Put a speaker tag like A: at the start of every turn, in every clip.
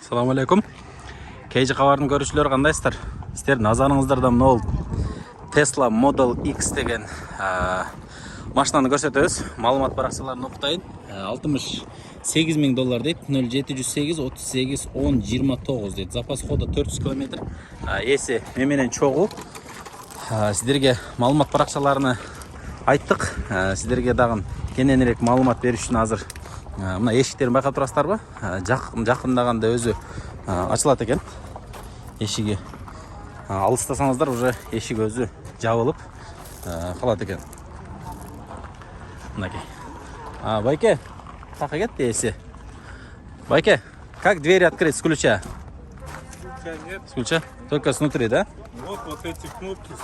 A: Assalamu alaikum. Кейжі қабардың көрушілері қандайсыздар? Сіздер назарыңыздарда мынау Tesla Model X деген машинаны көрсетеміз. Малымат парақшаларын оқытайын. $68.000 дейді. 0708 38 10 29 дейді. Запас хода 400 км. Есі меменен чоғу. Сіздерге малымат парақшаларыны айттық. Сіздерге дағын кененірек малымат беру үшін азыр мына ешіктерін байқап тұрасыздар ба? Жақындағанда өзі açılады екен. Ешігі алыстасаңыздар уже ешігі өзі жабылып қалады екен. Мынакей. Байке, қақа кетті есі. Байке, как двери открыть с ключа?
B: Ключа нет.
A: С ключа? Только снутри, да?
B: Вот эти кнопки с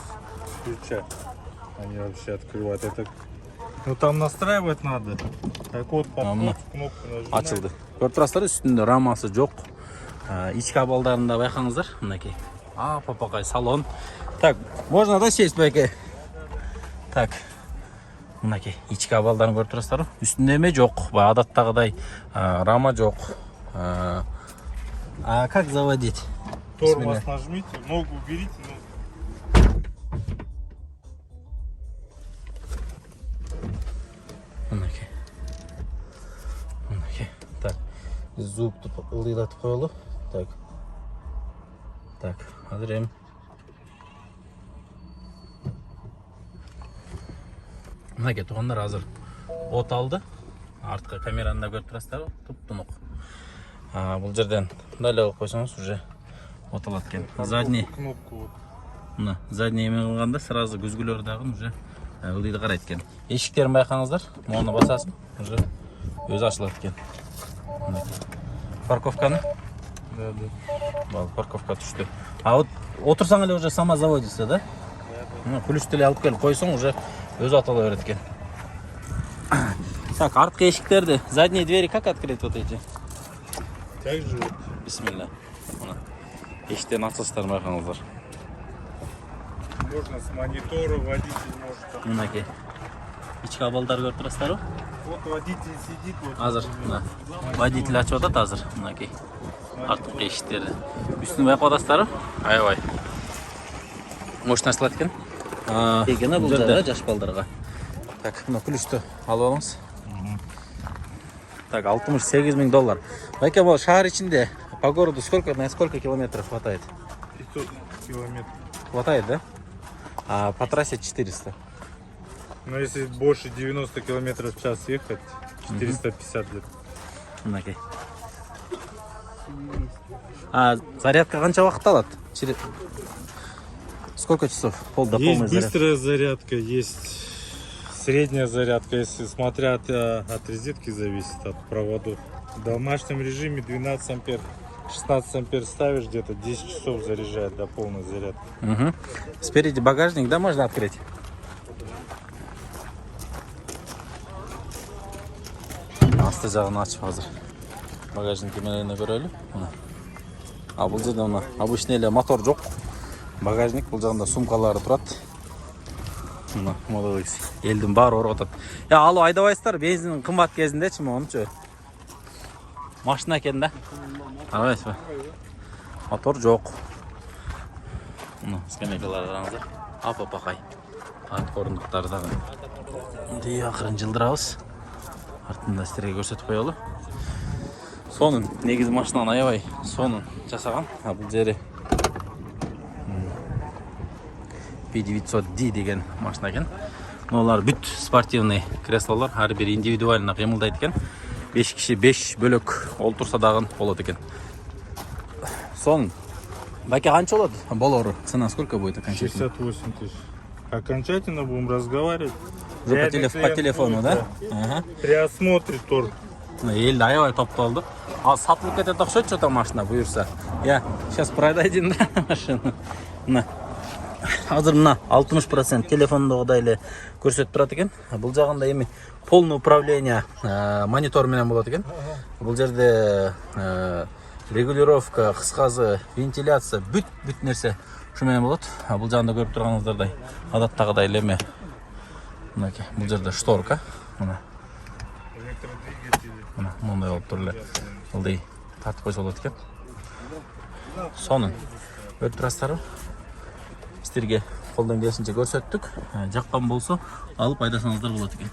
B: ключа. Они вообще открывают. Это... Ну там настраивать надо. Так вот, кнопку нажимаешь.
A: Açılды. Көріп тұрасыздар, үстінде рамасы жоқ. Ичкі абалдарында байқаңыздар. Мынакей. Папақай салон. Так, можно да сесть, байке? Так. Мынакей. Ичкі абалдарын көріп тұрасыздар. Үстінде ме жоқ. Адаттағыдай рама жоқ. Как заводить?
B: Тормоз нажмите, ногу уберите.
A: Мынакей. Так. Зубты ылдилатып қойылы. Так. Қазір ем. Мынакей туғандар азыр от алды. Артқы камераны көріп тұрасыздар. Тұп-тұнық. Бұл жерден дәлі қойсаңыз уже от алады екен. Задний.
B: Кнопку вот.
A: Мына задний емен қылғанда сразу күзгілер дағын уже ылдиді қарайды екен. Ешіктерін байқаңыздар. Оны басасын. Уже өзі ашылады екен. Парковканы?
B: Да.
A: Парковка түшті. Вот отырсаң әлі уже сама заводится, да? Күліштілі алып келіп қойсаң уже өзі атала береді екен. Так, артқы ешіктерді. Задние двери как открыть вот эти?
B: Так же.
A: Бисмилля. Ешіктерін атсастарын байқаңыздар.
B: Можно с монитора, водитель может.
A: Мынакей. Ичкі абалдар көріп тұрасыздар.
B: Вот водитель сидит. Вот.
A: Азыр. Водитель açып жатады азыр. Мынакей. Артқы ешіктерді. Үстін байқап отырсыздар. Аябай. Мощный ашылады екен. Егені бұл жерде жас балдарға. Так, мына күлішті алып алыңыз. Так, $68.000. Байке, бұл шahar içinde по городу на сколько километров хватает?
B: 500 километров.
A: Хватает, да? А по трассе 400.
B: Но если больше 90 километров в час ехать, 450 где-то.
A: Мынакей. Зарядка қанша уақыт алады? Сколько часов? До полной зарядки.
B: Есть быстрая зарядка, есть средняя зарядка, если смотря от розетки зависит, от проводов. В домашнем режиме 12 ампер, 16 ампер ставишь, где-то 10 часов заряжает до полной зарядки.
A: Спереди багажник, да, можно открыть? Асты жағын ашып қазір. Багажник кемелеріне көрелі. Бұл жерде обычный мотор жоқ. Багажник бұл жағында сумкалары тұрады. Model X. Елдің бары орғатады. Алу айдабайсыздар, бензин қымбат кезінде оныншы. Машина екен да. Алайсыз ба? Мотор жоқ. Скамейкалар қараңыздар. Апа-пақай. Ат орындықтардағы. Ақырын жылдырауыз. Артында сіздерге көрсетіп қойылы. Сонын негізі машинаны аябай сонын жасаған. Бұл жері P900D деген машина екен. Олар бүт спортивный креслолар, әрбір индивидуально қимылдайды екен. 5 кіші 5 бөлік олтырса дағын болады екен. Сонын Баке қанша болады? Болоры. Цена сколько будет окончательно?
B: 68 тысяч. Окончательно будем разговаривать.
A: Уже по телефону, да?
B: При осмотре тоже.
A: Елді аябай топталды. Сатылып кетеді ұқсайды что-то машина бұйырса. Сейчас продадим да машину. Азыр мына 60% телефондағыдай көрсетіп тұрады екен. Бұл жағында еме полный управление мониторменен болады екен. Бұл жерде регулировка, қысқасы, вентиляция, бүт нәрсе шумен болады. Бұл жағында көріп тұрғаныңыздардай адаттағыдай леме. Бұл жерде шторка. Мындай болып түрлі ылдый тартып қойса болады екен. сонун өтүп турасыздарбы? Сіздерге қолдан келишинче көрсөттүк. Жаккан болсо алып айдасаңыздар болот экен.